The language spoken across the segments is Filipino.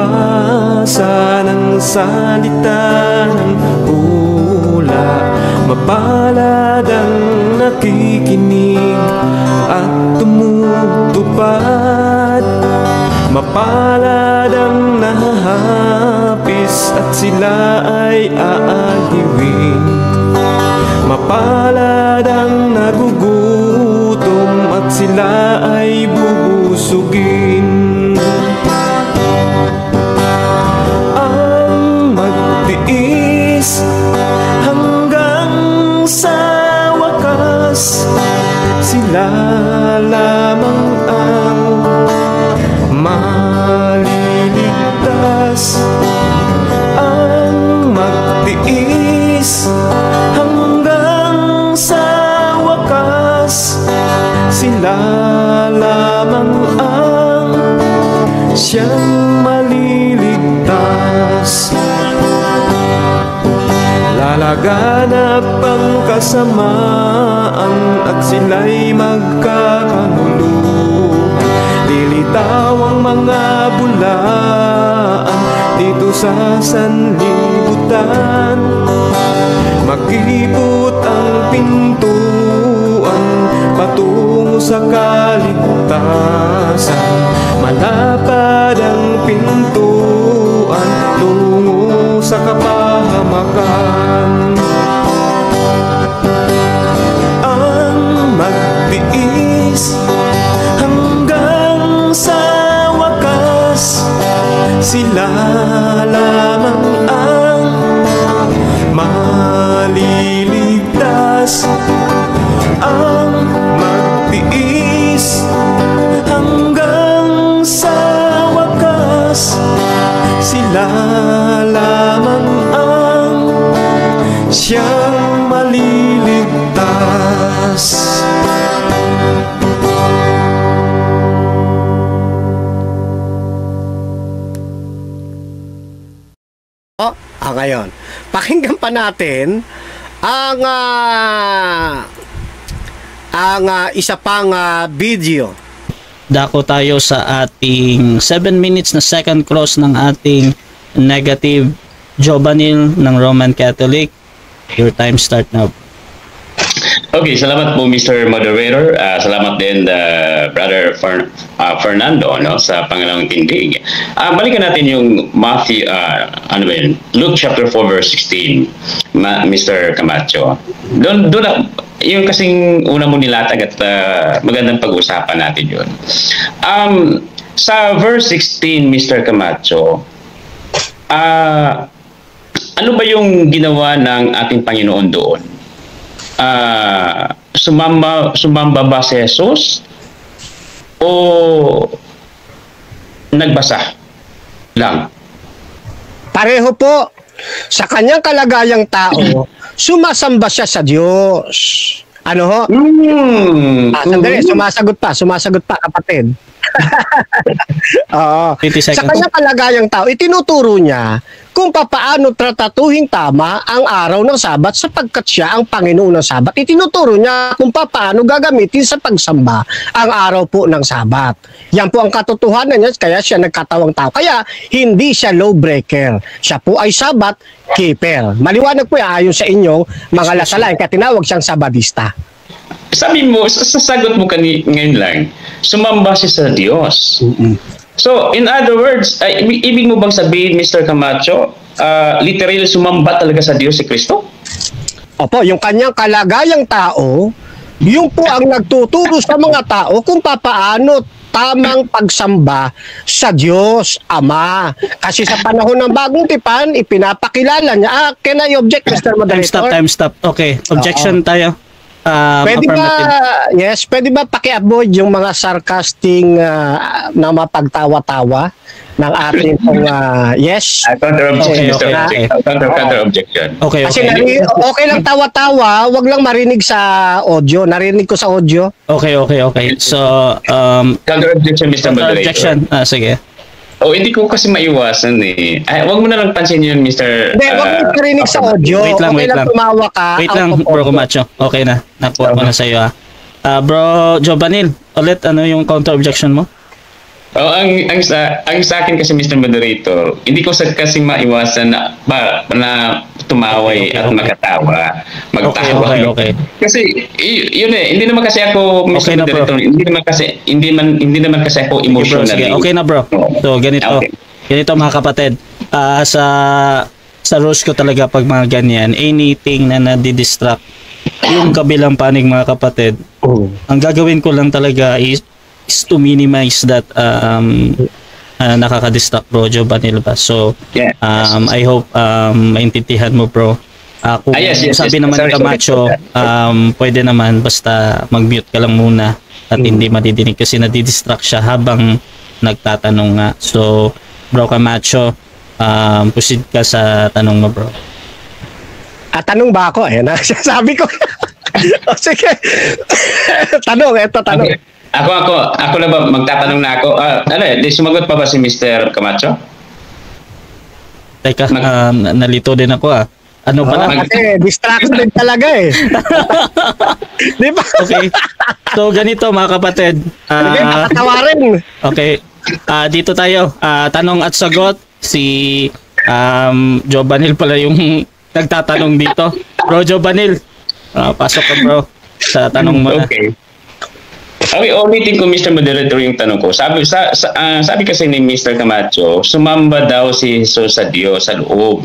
magbasa ng salita ng hula. Mapalad ang nakikinig at tumutupad. Mapalad ang nahahapis at sila ay aaliwin. Mapalad ang nagugutom at sila ay bubusugin. Ang magtiis hanggang sa wakas, sila lamang ang maliligtas. Ang magtiis hanggang sa wakas, sila lamang ang siyang maliligtas. Lalaganap ang kasamaan at sila'y magkakanuluhan. Lilitaw ang mga bulaan dito sa sanlibutan. Makipot ang pintuan patungo sa kaligtasan. Malapad ang pintuan tungo sa kapahamakan. Ang magtiis hanggang sa wakas, sila lamang ang maliligtas. Ang magtiis hanggang sa wakas, sila lamang ang siyang maliligtas. Ngayon, pakinggan pa natin ang isa pang video. Dako tayo sa ating 7 minutes na second cross ng ating negative Jobanil ng Roman Catholic. Your time start now. Okay, salamat po Mr. Moderator. Salamat din Brother Fernando sa pangalawang tindig. Balikan natin yung Matthew, Luke chapter 4 verse 16, Mr. Camacho. Doon yung kasing una mo nilatag at magandang pag-usapan natin yun. Sa verse 16, Mr. Camacho, ano ba yung ginawa ng ating Panginoon doon? Sumamba ba si Jesus o nagbasa lang? Pareho po. Sa kanyang kalagayang tao, sumasamba siya sa Diyos. Ano ho? Sandali, sumasagot pa kapatid. Sa kanyang kalagayang tao, itinuturo niya kung papaano tratatuhin tama ang araw ng Sabat sapagkat siya ang Panginoon ng Sabat. Itinuturo niya kung papaano gagamitin sa pagsamba ang araw po ng Sabat. Yan po ang katotohanan niya, kaya siya nagkatawang tao. Kaya hindi siya lawbreaker. Siya po ay Sabat keeper. Maliwanag po yan ayon sa inyong mga lasalain, kaya tinawag siyang Sabadista. Sabi mo, sasagot mo ngayon lang, sumamba siya sa Diyos. So, in other words, ibig mo bang sabihin, Mr. Camacho, literal sumamba talaga sa Diyos si Kristo? Opo, yung kanyang kalagayang tao, yung po ang nagtuturo sa mga tao kung papaano tamang pagsamba sa Diyos Ama. Kasi sa panahon ng Bagong Tipan, ipinapakilala niya. Can I object, Mr. Moderator? Time stop. Okay, objection tayo. Pwede ba paki-avoid yung mga sarcastic na mapagtawa-tawa ng ating yes? Counter-objection, Mr. Counter-objection. Okay. Kasi okay lang tawa-tawa, wag lang marinig sa audio. Narinig ko sa audio. Okay. So, counter-objection, Mr. Moderator. Counter-objection. Sige. Hindi ko kasi maiwasan eh. Wag mo na lang pansin yun, Mr. Hindi, wag mo narinig sa audio. Wait lang. Tumawa ka. Wait lang, Bro Camacho. Okay na. Nakuha ko na sa'yo. Bro Jobanil, ulit ano yung counter-objection mo? ang sa akin kasi Mr. Moderator, hindi ko kasi maiwasan na tumaway Okay, at okay. magtawa. Okay. Kasi yun hindi naman kasi ako Mr. Okay na, bro. Moderator, hindi naman kasi ako Sige, bro. emotionally. Sige, okay na, bro. So, ganito. Okay. Ganito, mga kapatid. Sa rules ko talaga pag mga ganyan, anything na nadidistract yung kabilang panig, mga kapatid, ang gagawin ko lang talaga is to minimize that nakaka-distract, bro, Jobanil ba? So, Yeah. I hope maintindihan mo, bro. Kung Yes. sabi naman Sorry, ni Camacho, pwede naman basta mag-mute ka lang muna at hindi madidinig kasi nadidistract siya habang nagtatanong nga. So, bro Camacho, proceed ka sa tanong mo, bro. Tanong ba ako? Sabi ko. O, sige. Tanong. Okay. Ako na ba magtatanong na ako? Sumagot pa ba si Mr. Camacho? Teka, nalito din ako Ano pala? Kasi distracted talaga eh. Di ba? Okay. So, ganito, mga kapatid. Sige, nakatawarin. Okay. Dito tayo. Tanong at sagot. Si Jobanil pala yung nagtatanong dito. Bro Jobanil, pasok ka, bro, sa tanong mo na. Okay. Ulitin ko, Mr. Moderator, yung tanong ko. Sabi kasi ni Mr. Camacho, sumamba daw si Jesus sa Diyos sa loob.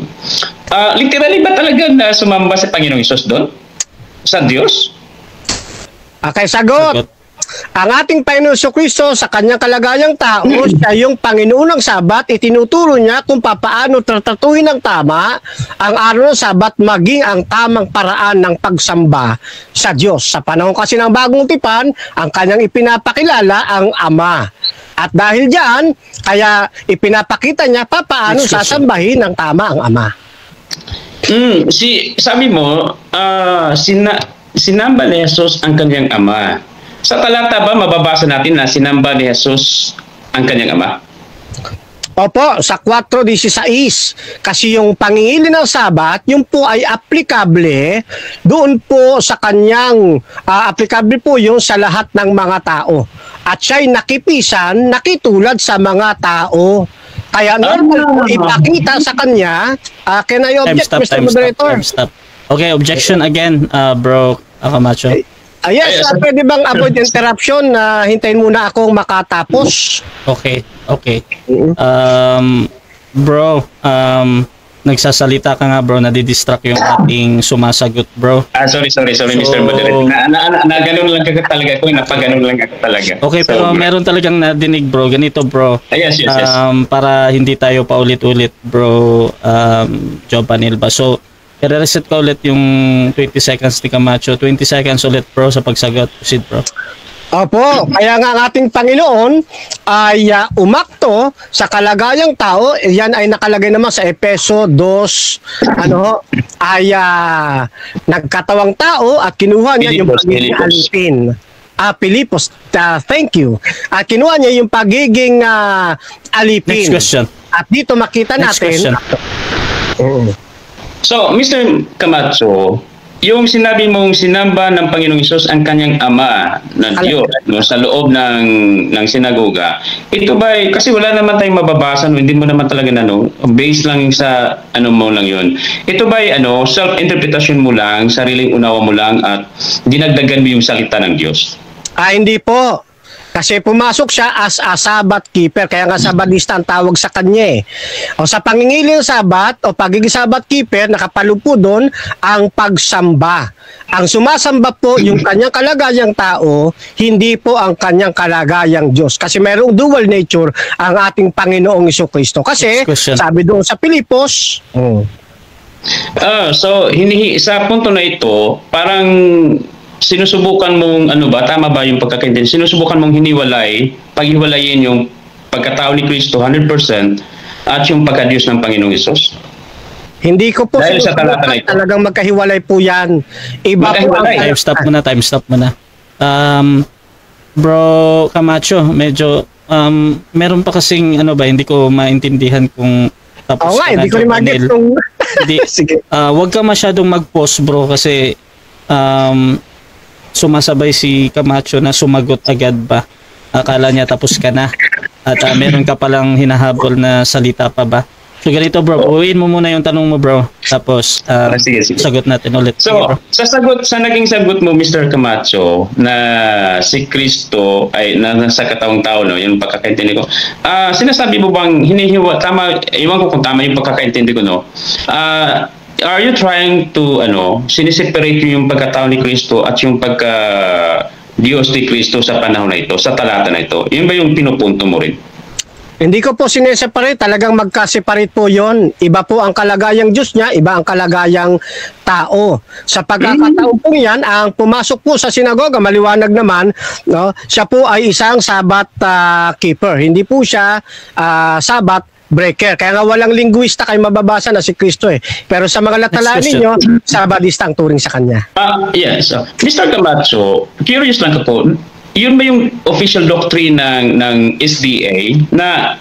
Literally ba talaga na sumamba si Panginoong Jesus doon? Sa Diyos? Okay, sagot. Ang ating Panginoon Kristo sa kanyang kalagayang tao, siya yung Panginoon ng Sabat, itinuturo niya kung papaano tratatuhin ng tama ang araw ng Sabat maging ang tamang paraan ng pagsamba sa Diyos. Sa panahon kasi ng bagong tipan, ang kanyang ipinapakilala ang Ama. At dahil diyan, kaya ipinapakita niya papaano sasambahin ng tama ang Ama. Sabi mo, sinamba ni Jesus ang kanyang Ama. Sa talata ba mababasa natin na sinamba ni Jesus ang kanyang Ama? Opo, sa 4:16. Kasi yung pangingili ng Sabat, yung po ay aplikable doon po sa kanyang, aplikable po yung sa lahat ng mga tao. At siya'y nakipisan, nakitulad sa mga tao. Kaya normal po ipakita sa kanya, can I object, Mr. Moderator? Time stop. Okay, objection again, bro Camacho. Yes, pwede bang avoid interruption na hintayin muna akong makatapos? Okay. Bro, nagsasalita ka nga, bro, nadidistract yung ating sumasagot, bro. Sorry, Mr. Moderator. Ganun lang ako talaga ako, napaganon lang ako talaga. Okay, pero meron talagang nadinig, bro. Ganito, bro. Yes. Para hindi tayo paulit-ulit, bro, Jobanil ba? So, i-reset ko ulit yung 20 seconds ni Camacho. 20 seconds ulit, bro, sa pagsagot. Proceed, bro. Opo, kaya nga ang ating Panginoon ay umakto sa kalagayang tao. Yan ay nakalagay naman sa Efeso 2, ay nagkatawang tao at kinuha niya yung pagiging alipin. Pilipos, thank you. At kinuha niya yung pagiging alipin. Next question. At dito makita Next natin. question. So, Mr. Camacho, yung sinabi mong sinamba ng Panginoong Hesus ang kanyang Ama na Diyos sa loob ng sinagoga, ito ba, kasi wala naman tayong mababasa, hindi mo naman talaga based lang sa mo lang yun. Ito ba self-interpretation mo lang, sariling unawa mo lang at dinagdagan mo yung salita ng Diyos? Hindi po. Kasi pumasok siya as a Sabbath keeper, kaya nga Sabadista ang tawag sa kanya eh. O sa pangingili ng Sabat o pagiging Sabbath keeper, nakapalo po doon ang pagsamba. Ang sumasamba po yung kanyang kalagayang tao, hindi po ang kanyang kalagayang Diyos. Kasi mayroong dual nature ang ating Panginoong Jesucristo. Kasi sabi doon sa Pilipos, so sa punto na ito, parang sinusubukan mong tama ba yung pagkakaintindi? Sinusubukan mong paghiwalayin yung pagkatao ni Kristo 100% at yung pagka-Diyos ng Panginoong Hesus? Hindi ko po dahil sa talata na ito. Talagang magkahiwalay po yan. Iba po ang time stop muna. Bro Camacho, medyo meron pa kasing hindi ko maintindihan kung tapos hindi ko rin mag-get kung sige. Wag ka masyadong mag-pause, bro, kasi sumasabay si Camacho na sumagot agad ba. Akala niya tapos ka na. At meron ka palang hinahabol na salita pa ba? So ganito bro, buuin mo muna yung tanong mo bro. Tapos Sige. sagot natin ulit. Sige, So, bro. sa naging sagot mo, Mr. Camacho, na si Kristo ay nasa katawang tao, no, yung pagkakaintindi ko. Sinasabi mo bang tama, iwan ko kung tama yung pagkakaintindi ko, no? Are you trying to, siniseparate yung pagkatao ni Kristo at yung Diyos ni Kristo sa panahon na ito, sa talata na ito? Yun ba yung pinupunto mo rin? Hindi ko po sineseparate, talagang magka-separate po yon. Iba po ang kalagayang Diyos niya, iba ang kalagayang tao. Sa pagkakataon po yan, ang pumasok po sa sinagoga, maliwanag naman, no, siya po ay isang Sabbath keeper. Hindi po siya Sabbath breaker. Kaya nga walang linguista kayo mababasa na si Kristo eh. Pero sa mga latalaan Next ninyo, Sabbathista ang turing sa kanya. Yes. Mr. Camacho, curious lang ako, yun ba yung official doctrine ng SDA na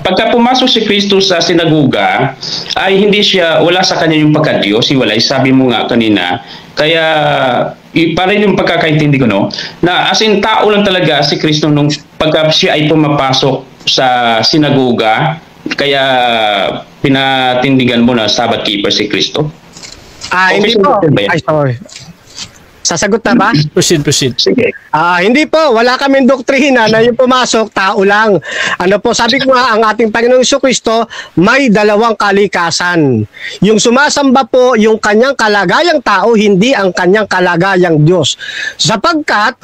pagka pumasok si Kristo sa sinagoga ay wala sa kanya yung pagka-Diyos, hiwalay, sabi mo nga kanina, kaya para yung pagkakaintindi ko, no, na as in tao lang talaga si Kristo nung pagka siya ay pumapasok sa sinagoga, kaya pinatindigan mo na Sabbath keeper si Kristo? Hindi Official po. doctrine ba yan? Ay, sorry. Sasagot na ba? Proceed. Sige. Hindi po, wala kaming doktrina na yung pumasok, tao lang. Ano po, sabi ko nga, ang ating Panginoong Jesucristo may dalawang kalikasan. Yung sumasamba po, yung kanyang kalagayang tao, hindi ang kanyang kalagayang Diyos. Sapagkat,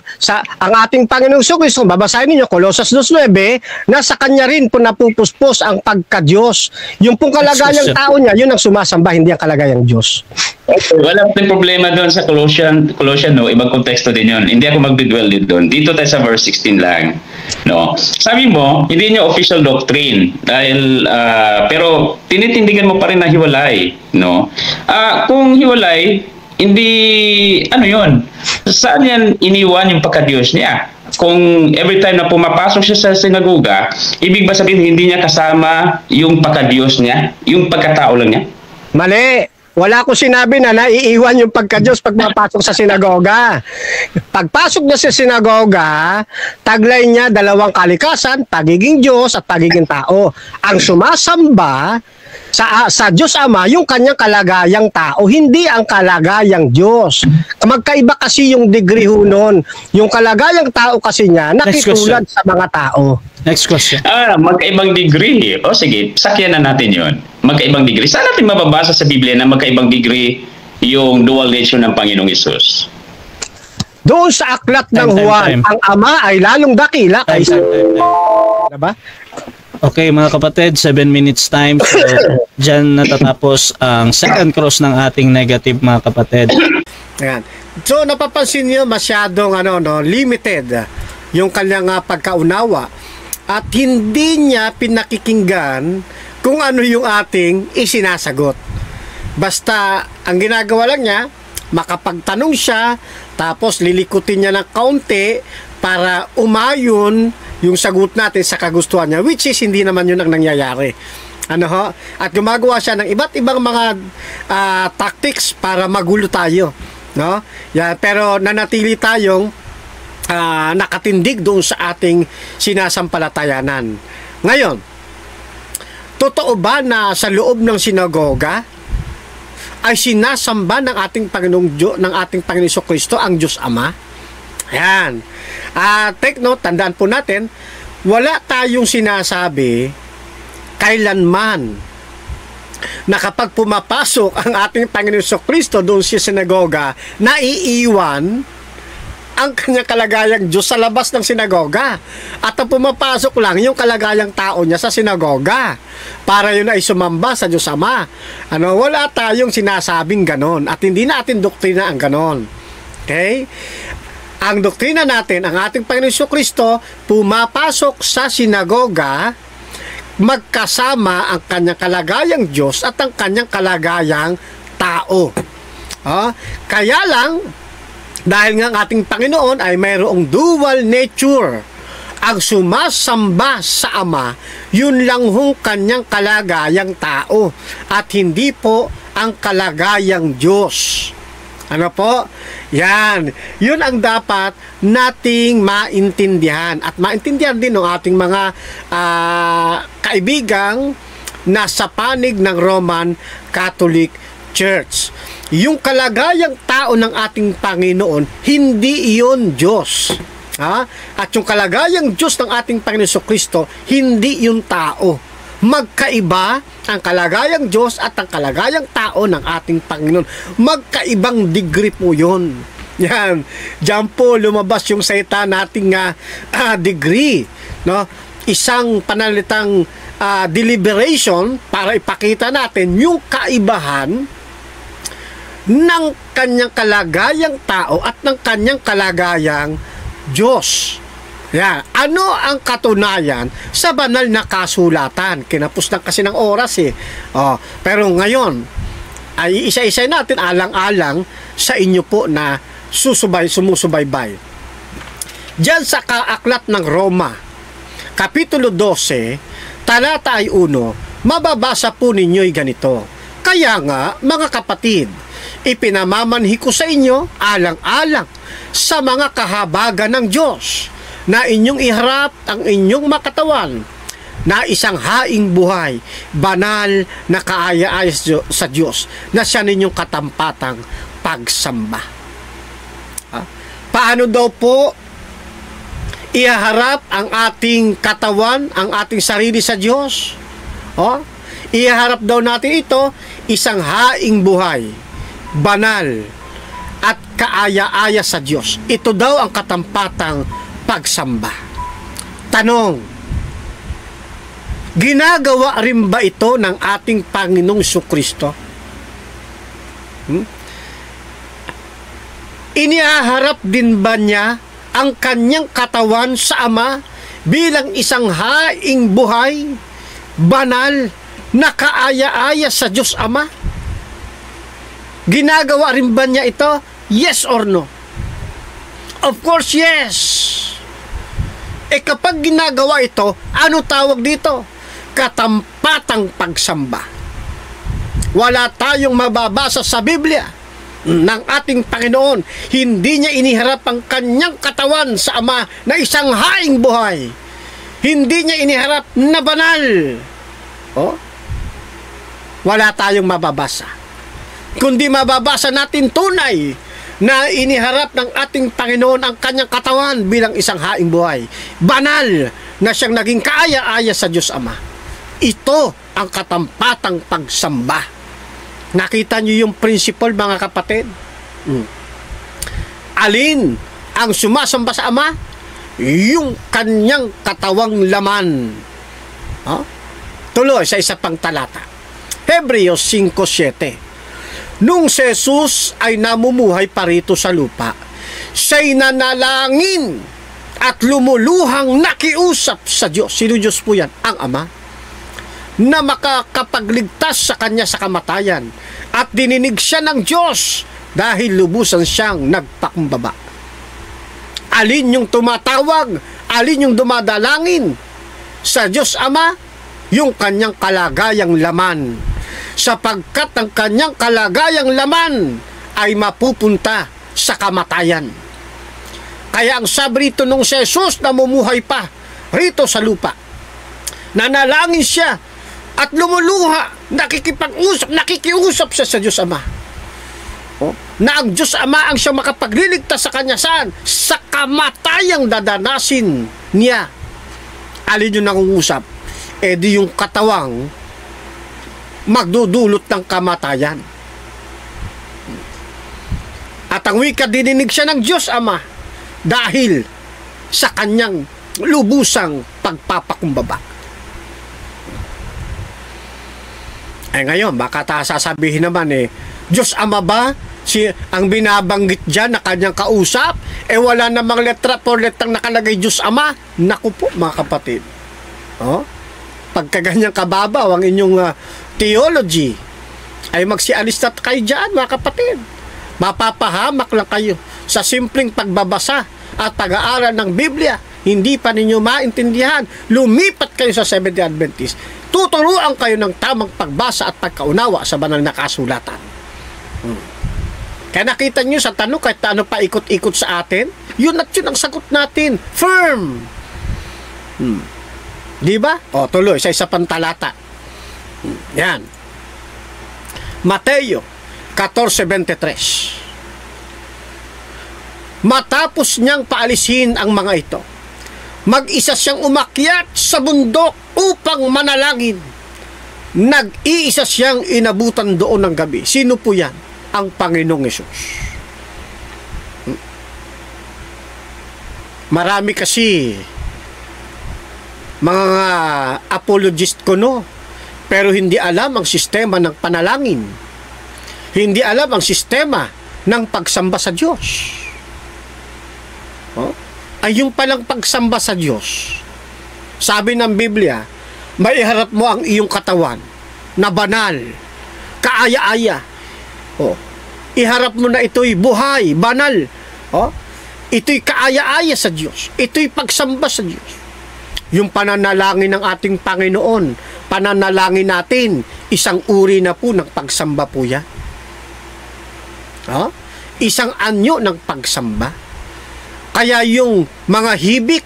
ang ating Panginoong Jesucristo, babasahin ninyo, Colossus 2:9, na sa kanya rin po napupuspos ang pagka-Diyos. Yung pong kalagayang tao niya, yun ang sumasamba, hindi ang kalagayang Diyos. Okay, wala pang problema doon sa Colossian, no, ibang konteksto din yun. Hindi ako magdidwell din doon. Dito tayo sa verse 16 lang. No. Sabi mo, hindi niya official doctrine dahil pero tinitindigan mo pa rin na hiwalay, no? Kung hiwalay, hindi yun? Saan yan iniwan yung pagka-Diyos niya? Kung every time na pumapasok siya sa sinagoga, ibig ba sabihin hindi niya kasama yung pagka-Diyos niya, yung pagkatao lang niya? Mali. Wala ko sinabi na naiiwan yung pagka-Diyos pag mapasok sa sinagoga. Pagpasok niya sa sinagoga, taglay niya dalawang kalikasan, pagiging Diyos at pagiging tao. Ang sumasamba sa Diyos Ama, yung kanyang kalagayang tao, hindi ang kalagayang Diyos. Magkaiba kasi yung degree ho nun. Yung kalagayang tao kasi niya, nakitulad sa mga tao. Next question. Magkaibang degree. O sige, sakyan na natin yun. Magkaibang degree. Saan natin mababasa sa Biblia na magkaibang degree yung dual nature ng Panginoong Hesus? Doon sa aklat ng Juan, ang Ama ay lalong dakila kaysa... Diba? Okay mga kapatid, 7 minutes time. So, dyan natatapos ang second cross ng ating negative mga kapatid. Ayan. So, napapansin niyo masyadong limited yung kanyang pagkaunawa at hindi niya pinakikinggan kung ano yung ating isinasagot. Basta, ang ginagawa lang niya, makapagtanong siya, tapos lilikutin niya ng kaunti para umayon yung sagot natin sa kagustuhan niya, which is hindi naman yun ang nangyayari. At gumagawa siya ng iba't ibang mga tactics para magulo tayo. No? Pero nanatili tayong nakatindig doon sa ating sinasampalatayanan. Ngayon, totoo ba na sa loob ng sinagoga ay sinasamba ng ating Panginoong Jesucristo ang Diyos Ama? Ayan. Take note, tandaan po natin, wala tayong sinasabi kailanman na kapag pumapasok ang ating Panginoong Jesucristo doon sa sinagoga, naiiwan ang kanyang kalagayang Diyos sa labas ng sinagoga. At ang pumapasok lang yung kalagayang tao niya sa sinagoga para yun ay sumamba sa Diyos Ama. Wala tayong sinasabing ganon at hindi natin doktrina ang ganon. Okay? Ang doktrina natin, ang ating Panginoon Jesucristo, pumapasok sa sinagoga magkasama ang kanyang kalagayang Diyos at ang kanyang kalagayang tao. Kaya lang, dahil nga ang ating Panginoon ay mayroong dual nature, ang sumasamba sa Ama, yun lang hong kanyang kalagayang tao at hindi po ang kalagayang Diyos. Ano po? Yan. Yun ang dapat nating maintindihan. At maintindihan din ng ating mga kaibigang nasa panig ng Roman Catholic Church. Yung kalagayang tao ng ating Panginoon, hindi iyon Diyos. Ha? At yung kalagayang Diyos ng ating Panginoon Kristo, hindi yung tao. Magkaiba ang kalagayang Diyos at ang kalagayang tao ng ating Panginoon. Magkaibang degree po yun. Yan. Diyan po lumabas yung salita nating degree. No? Isang panalitang deliberation para ipakita natin yung kaibahan ng kanyang kalagayang tao at ng kanyang kalagayang Diyos. Yan. Ano ang katunayan sa banal na kasulatan? Kinapos na kasi ng oras eh. Pero ngayon, ay isa-isa natin alang-alang sa inyo po na sumusubaybay. Diyan sa kaaklat ng Roma, Kapitulo 12, talata ay 1, mababasa po ninyo'y ganito. Kaya nga, mga kapatid, ipinamamanhi ko sa inyo alang-alang sa mga kahabagan ng Diyos na inyong iharap ang inyong makatawan na isang haing buhay, banal na kaaya-aya sa Diyos, na siya ninyong katampatang pagsamba. Paano daw po ihaharap ang ating katawan, ang ating sarili sa Diyos? Ihaharap daw natin ito, isang haing buhay, banal at kaaya-aya sa Diyos. Ito daw ang katampatang pagsamba. Tanong, ginagawa rin ba ito ng ating Panginoong Jesucristo? Inihaharap din ba niya ang kanyang katawan sa Ama bilang isang haing buhay, banal, na kaaya-aya sa Diyos Ama? Ginagawa rin ba niya ito? Yes or no? Of course, yes. Kapag ginagawa ito, ano tawag dito? Katampatang pagsamba. Wala tayong mababasa sa Biblia ng ating Panginoon. Hindi niya iniharap ang kanyang katawan sa Ama na isang haing buhay. Hindi niya iniharap na banal. Wala tayong mababasa. Kundi mababasa natin tunay na iniharap ng ating Panginoon ang kanyang katawan bilang isang haing buhay, banal na siyang naging kaaya-aya sa Diyos Ama. Ito ang katampatang pagsamba. Nakita niyo yung principle, mga kapatid? Alin ang sumasamba sa Ama? Yung kanyang katawang laman. Tuloy sa isa pang talata, Hebreos 5:7. Nung si Jesus ay namumuhay pa rito sa lupa, siya'y nanalangin at lumuluhang nakiusap sa Diyos. Sino Diyos po yan? Ang Ama. Na makakapagligtas sa kanya sa kamatayan. At dininig siya ng Diyos dahil lubusan siyang nagpakumbaba. Alin yung tumatawag? Alin yung dumadalangin sa Diyos Ama? Yung kanyang kalagayang laman. Sapagkat ang kanyang kalagayang laman ay mapupunta sa kamatayan. Kaya ang sabi rito nung si Jesus namumuhay pa rito sa lupa, nanalangin siya at lumuluha, nakikiusap siya sa Diyos Ama. Na ang Diyos Ama ang siya makapagliligtas sa kanya saan? Sa kamatayang dadanasin niya. Alin yung nangungusap? Di yung katawang magdudulot ng kamatayan. At ang wika, dininig siya ng Diyos Ama dahil sa kanyang lubusang pagpapakumbaba. Ngayon, baka sasabihin naman Diyos Ama ba ang binabanggit dyan na kanyang kausap? Wala namang letra por letrang nakalagay Diyos Ama. Naku po, mga kapatid. Pagkaganyang kababaw ang inyong theology, ay magsialis na kayo dyan, mga kapatid. Mapapahamak lang kayo sa simpleng pagbabasa at pag-aaral ng Biblia. Hindi pa ninyo maintindihan. Lumipat kayo sa Seventh-day Adventist. Tuturuan kayo ng tamang pagbasa at pagkaunawa sa banal na kasulatan. Kaya nakita nyo sa tanong, kahit ano pa ikot-ikot sa atin, yun at yun ang sagot natin. Firm. Di ba? O, tuloy, sa isa pang talata. Yan. Mateo 14:23. Matapos niyang paalisin ang mga ito, mag-isa siyang umakyat sa bundok upang manalangin. Nag-iisa siyang inabutan doon ng gabi. Sino po yan? Ang Panginoong Hesus. Marami kasi mga apologist ko, no? Pero hindi alam ang sistema ng panalangin. Hindi alam ang sistema ng pagsamba sa Diyos. Oh? Ay yung palang pagsamba sa Diyos, sabi ng Biblia, maiharap mo ang iyong katawan na banal, kaaya-aya. Oh. Iharap mo na ito'y buhay, banal. Oh. Ito'y kaaya-aya sa Diyos. Ito'y pagsamba sa Diyos. Yung pananalangin ng ating Panginoon, pananalangin natin, isang uri na po ng pagsamba po yan. Oh? Isang anyo ng pagsamba. Kaya yung mga hibik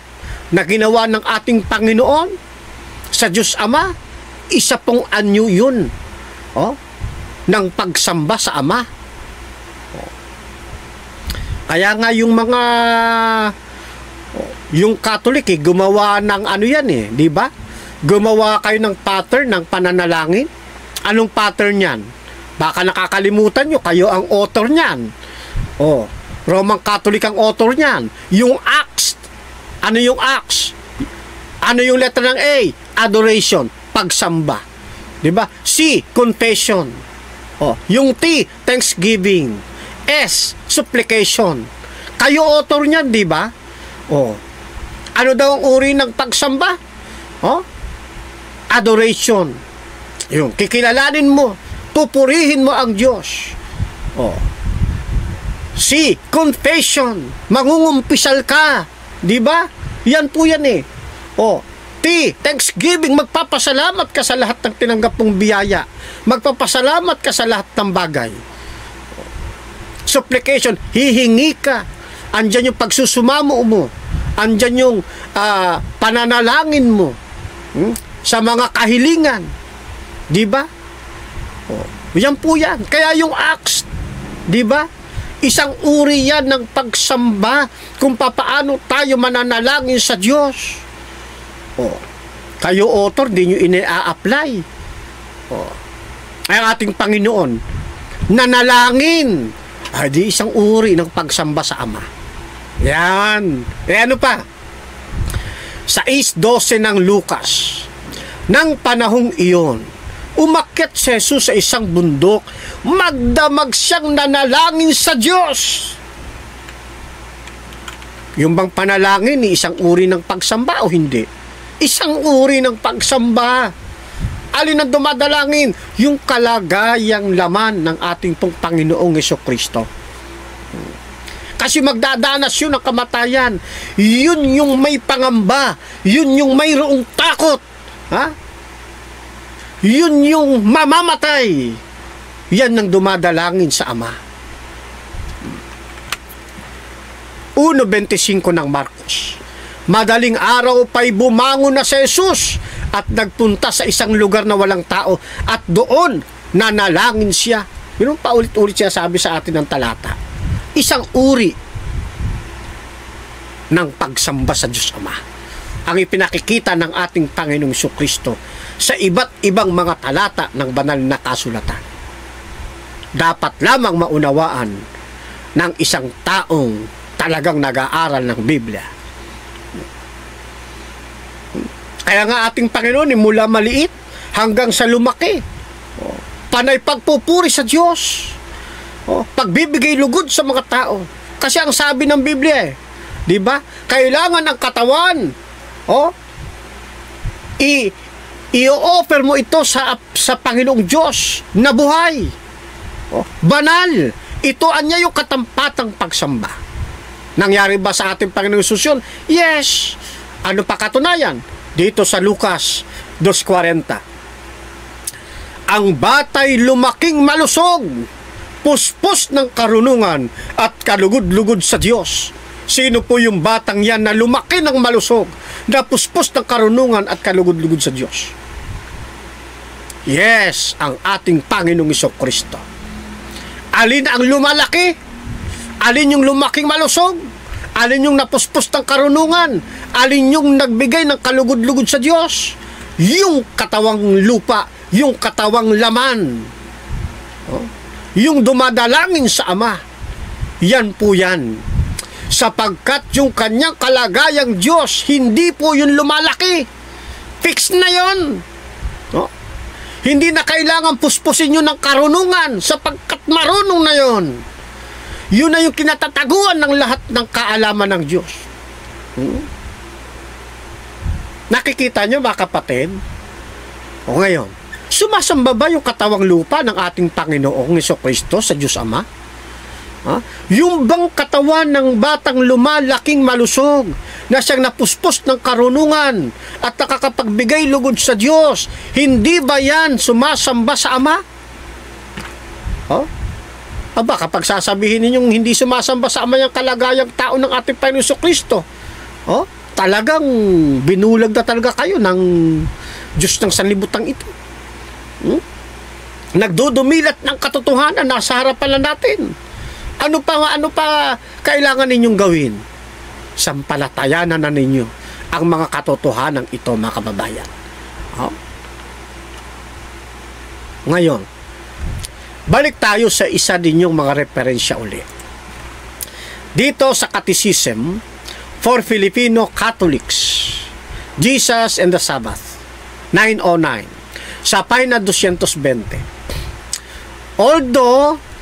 na ginawa ng ating Panginoon sa Diyos Ama, isa pong anyo yun, oh, ng pagsamba sa Ama. Oh. Kaya nga yung mga yung Catholic gumawa ng ano yan di ba? Gumawa kayo ng pattern ng pananalangin. Anong pattern yan? Baka nakakalimutan nyo, kayo ang author niyan. Oh, Roman Catholic ang author niyan. Yung Acts. Ano yung Acts? Ano yung letter ng A? Adoration, pagsamba. 'Di ba? C, confession. Oh, yung T, thanksgiving. S, supplication. Kayo author niyan, 'di ba? Oh. Ano daw ang uri ng pagsamba? Oh? Adoration. Yung kikilalanin mo, pupurihin mo ang Diyos. Oh. C, confession. Mangungumpisal ka, 'di ba? Yan po yan Oh, T, thanksgiving, magpapasalamat ka sa lahat ng tinanggap mong biyaya. Magpapasalamat ka sa lahat ng bagay. Supplication, hihingi ka. Andyan yung pagsusumamo mo. Andyan yung pananalangin mo sa mga kahilingan. Di ba? Oh, yan po yan. Kaya yung Acts, di ba? Isang uri yan ng pagsamba kung papaano tayo mananalangin sa Diyos. Oh, kayo author, di nyo ina-apply. Oh, ay ating Panginoon, nanalangin. Ay, di isang uri ng pagsamba sa Ama. Yan. Ano pa? Sa 6:12 ng Lucas, nang panahong iyon, umakyat si Jesus sa isang bundok, magdamag siyang nanalangin sa Diyos. Yung bang panalangin ni isang uri ng pagsamba o hindi? Isang uri ng pagsamba. Alin ang dumadalangin? Yung kalagayang laman ng ating pong Panginoong Jesucristo. Kasi magdadanas yun ng kamatayan. Yun yung may pangamba. Yun yung mayroong takot. Ha? Yun yung mamamatay. Yan ang dumadalangin sa Ama. 1:25 ng Marcos. Madaling araw pa'y bumangon na si Jesus at nagpunta sa isang lugar na walang tao at doon nanalangin siya. Yun ang paulit-ulit siya sabi sa atin ng talata. Isang uri ng pagsamba sa Diyos Ama ang ipinakikita ng ating Panginoong Jesucristo sa iba't ibang mga talata ng banal na kasulatan. Dapat lamang maunawaan ng isang taong talagang nag-aaral ng Biblia. Kaya nga ating Panginoon mula maliit hanggang sa lumaki, panay pagpupuri sa Diyos, pagbibigay lugod sa mga tao. Kasi ang sabi ng Biblia, di ba? Kailangan ang katawan, i-offer mo ito sa Panginoong Diyos na buhay. Banal. Ito anya yung katampatang pagsamba. Nangyari ba sa ating Panginoong Hesus yun? Yes. Ano pa katunayan? Dito sa Lucas 2:40. Ang batay lumaking malusog puspos ng karunungan at kalugod-lugod sa Diyos. Sino po yung batang yan na lumaki ng malusog, na puspos ng karunungan at kalugod-lugod sa Diyos? Yes, ang ating Panginoong Jesucristo. Alin ang lumalaki? Alin yung lumaking malusog? Alin yung napuspos ng karunungan? Alin yung nagbigay ng kalugod-lugod sa Diyos? Yung katawang lupa, yung katawang laman, yung dumadalangin sa Ama. Yan po yan. Sapagkat yung kanyang kalagayang Diyos, hindi po yun lumalaki. Fix na yun. Hindi na kailangan puspusin yun ng karunungan, sapagkat marunong na yun. Yun na yung kinatataguan ng lahat ng kaalaman ng Diyos. Nakikita nyo mga kapatid? O ngayon, sumasamba ba yung katawang lupa ng ating Panginoong Jesucristo sa Diyos Ama? Yung bang katawan ng batang lumalaking malusog na siyang napuspos ng karunungan at nakakapagbigay lugod sa Diyos, hindi ba yan sumasamba sa Ama? Aba, kapag sasabihin ninyong hindi sumasamba sa Ama yung kalagayang tao ng ating Panginoong Jesucristo, talagang binulag na talaga kayo ng Diyos ng sanlibutan ito. Nagdudumilat ng katotohanan nasa harapan na natin. Ano pa kailangan ninyong gawin? Sampalatayanan na ninyo ang mga katotohanan ito, mga kababayan. Ngayon, balik tayo sa isa ninyong mga referensya ulit. Dito sa Catechism for Filipino Catholics, Jesus and the Sabbath, 909, sa página 220. Although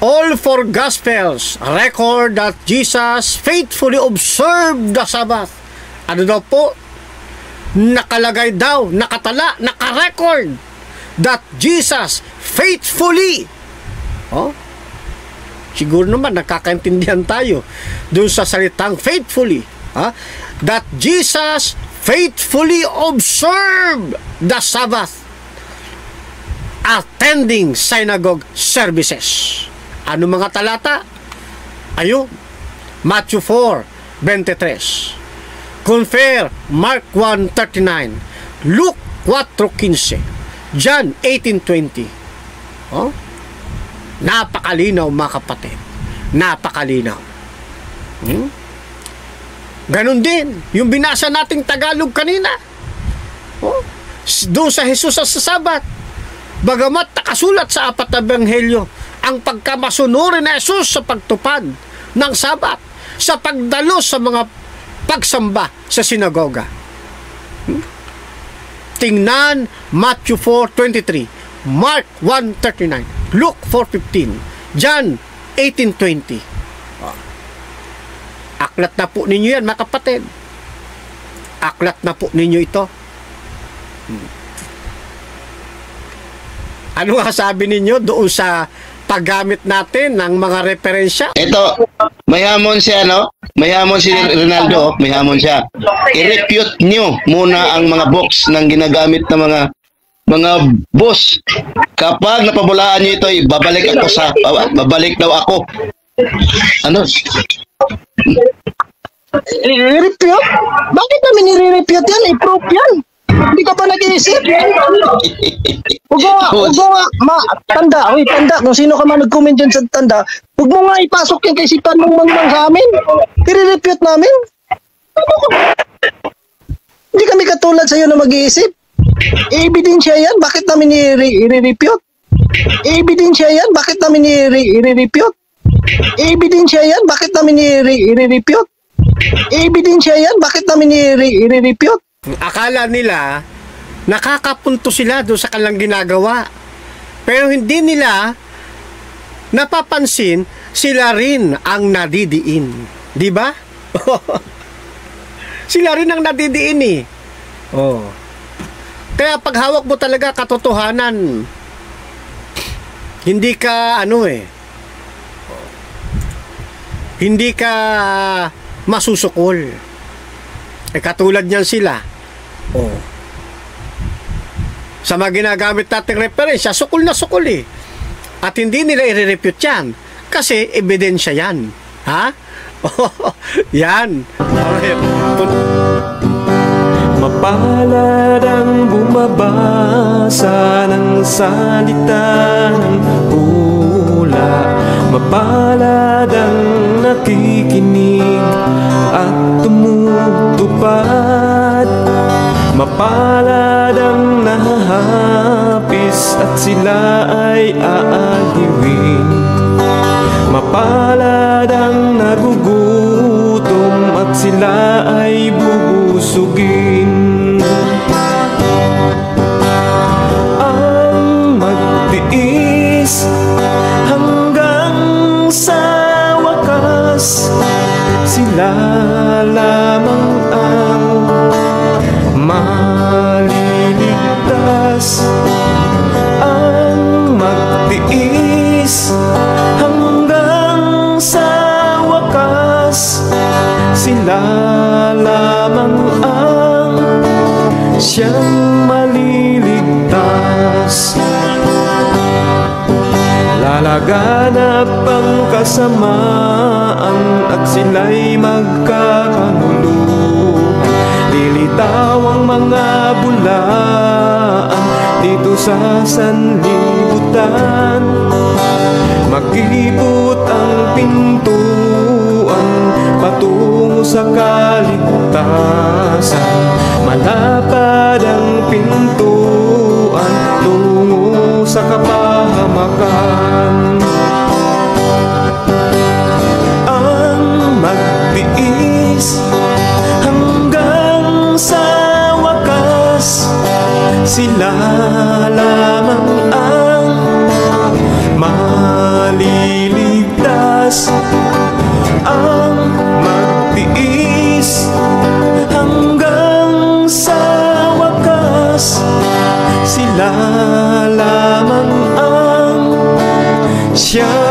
all four Gospels record that Jesus faithfully observed the Sabbath. Ano daw po? Nakalagay daw, nakatala, nakarecord that Jesus faithfully. Siguro naman nakakaintindihan tayo dun sa salitang faithfully. That Jesus faithfully observed the Sabbath, attending synagogue services. Ano mga talata? Ayun, Matthew 4:23. Compare Mark 1:39, Luke 4:15, John 18:20. Napakalinaw mga kapatid. Napakalinaw. Ganon din yung binasa nating Tagalog kanina. Doon sa Jesus sa Sabat. Bagamat nakasulat sa 4 na Ebanghelyo ang pagkamasunurin na Jesus sa pagtupad ng Sabat, sa pagdalo sa mga pagsamba sa sinagoga. Tingnan Matthew 4:23, Mark 1:39, Luke 4:15, John 18:20. Aklat na po ninyo yan, mga kapatid. Aklat na po ninyo ito. Ano nga sabi ninyo doon sa paggamit natin ng mga referensya? Ito, may hamon siya, no? May hamon si Ronaldo, may hamon siya. I-refute nyo muna ang mga box ng ginagamit ng mga boss. Kapag napabulaan nyo ito, babalik daw ako. Ano? I-refute? Bakit namin i-refute yan? I-proof yan. Hindi ka ba nag-iisip? Huwag mo nga, tanda kung sino ka man nag-comment dyan sa tanda, huwag mo nga ipasok yung kaisipan mong mangmang sa amin. I-refute namin. Hindi kami katulad sa'yo na mag-iisip. I-ebidensya yan, bakit namin i-refute? I-ebidensya yan, bakit namin i-refute? I-ebidensya yan, bakit namin i-refute? I-ebidensya yan, bakit namin i-refute? Akala nila nakakapunto sila doon sa kanilang ginagawa, pero hindi nila napapansin sila rin ang nadidiin, di ba? Sila rin ang nadidiin eh. Kaya pag hawak mo talaga katotohanan, hindi ka hindi ka masusukol. Katulad niyan sila. Sa mga ginagamit nating referensya, sukol na sukol eh. At hindi nila i-refute yan. Kasi ebidensya yan. Ha? Yan. Okay. Mapalad ang bumabasa ng salita ng hula. Mapalad ang nakikinig at tumutupad. Mapalad ang nahahapis at sila ay aaliwin. Mapalad ang nagugutom at sila ay bubusugin. Ang magtiis hanggang sa wakas, sila lamang ang maliligtas. Ang magtiis hanggang sa wakas, sila lamang ang siyang maliligtas. Lalaganap ang kasamaan at sila'y magkakanuluhan. Lilitaw ang mga bulaan dito sa sanlibutan. Makipot ang pintuan patungo sa kaligtasan. Malapad ang pintuan tungo sa kapahamakan. Ang magtiis hanggang sa wakas, sila lamang ang maliligtas. Ang magtiis hanggang sa wakas, sila lamang ang siyang